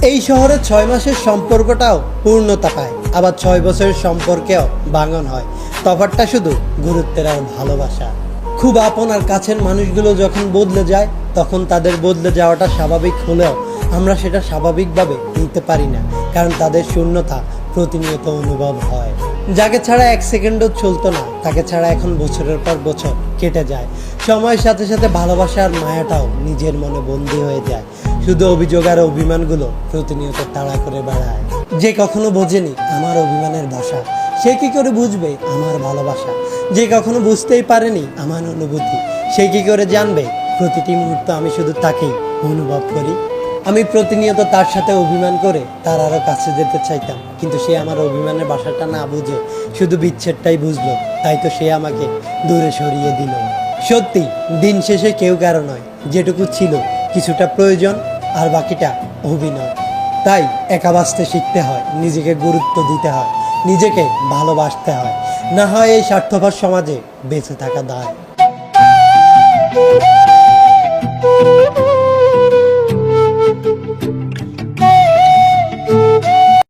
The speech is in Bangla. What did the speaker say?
এই শহরে 6 মাসের সম্পর্কটাও পূর্ণতা পায়, আবার 6 বছরের সম্পর্কেও ভাঙন হয়। তফাৎটা শুধু গুরুত্বের আর ভালোবাসা। খুব আপন আর কাছের মানুষগুলো যখন বদলে যায়, তখন তাদের বদলে যাওয়াটা স্বাভাবিক হলেও আমরা সেটা স্বাভাবিকভাবে নিতে পারি না, কারণ তাদের শূন্যতা প্রতিনিয়ত অনুভব হয়। যাকে ছাড়া 1 সেকেন্ডও চলতো না, তাকে ছাড়া এখন বছরের পর বছর কেটে যায়। সময়ের সাথে সাথে ভালোবাসা আর মায়াটাও নিজের মনে বন্দী হয়ে যায়। শুধু অভিযোগ আর অভিমানগুলো প্রতিনিয়ত তাড়া করে বেড়ায়। যে কখনো বোঝেনি আমার অভিমানের ভাষা, সে কি করে বুঝবে আমার ভালোবাসা? যে কখনো বুঝতেই পারেনি আমার অনুভূতি, সে কি করে জানবে প্রতিটি মুহূর্ত আমি শুধু তাকেই অনুভব করি? আমি প্রতিনিয়ত তার সাথে অভিমান করে তার আরও কাছে যেতে চাইতাম, কিন্তু সে আমার অভিমানের ভাষাটা না বুঝে শুধু বিচ্ছেদটাই বুঝলো। তাই তো সে আমাকে দূরে সরিয়ে দিল। সত্যি দিন শেষে কেউ কারো নয়, যেটুকু ছিল কিছুটা প্রয়োজন আর বাকিটা অভিনয়। তাই একা বাঁচতে শিখতে হয়, নিজেকে গুরুত্ব দিতে হয়, নিজেকে ভালোবাসতে হয়, না হয় এই স্বার্থপর সমাজে বেঁচে থাকা দায়।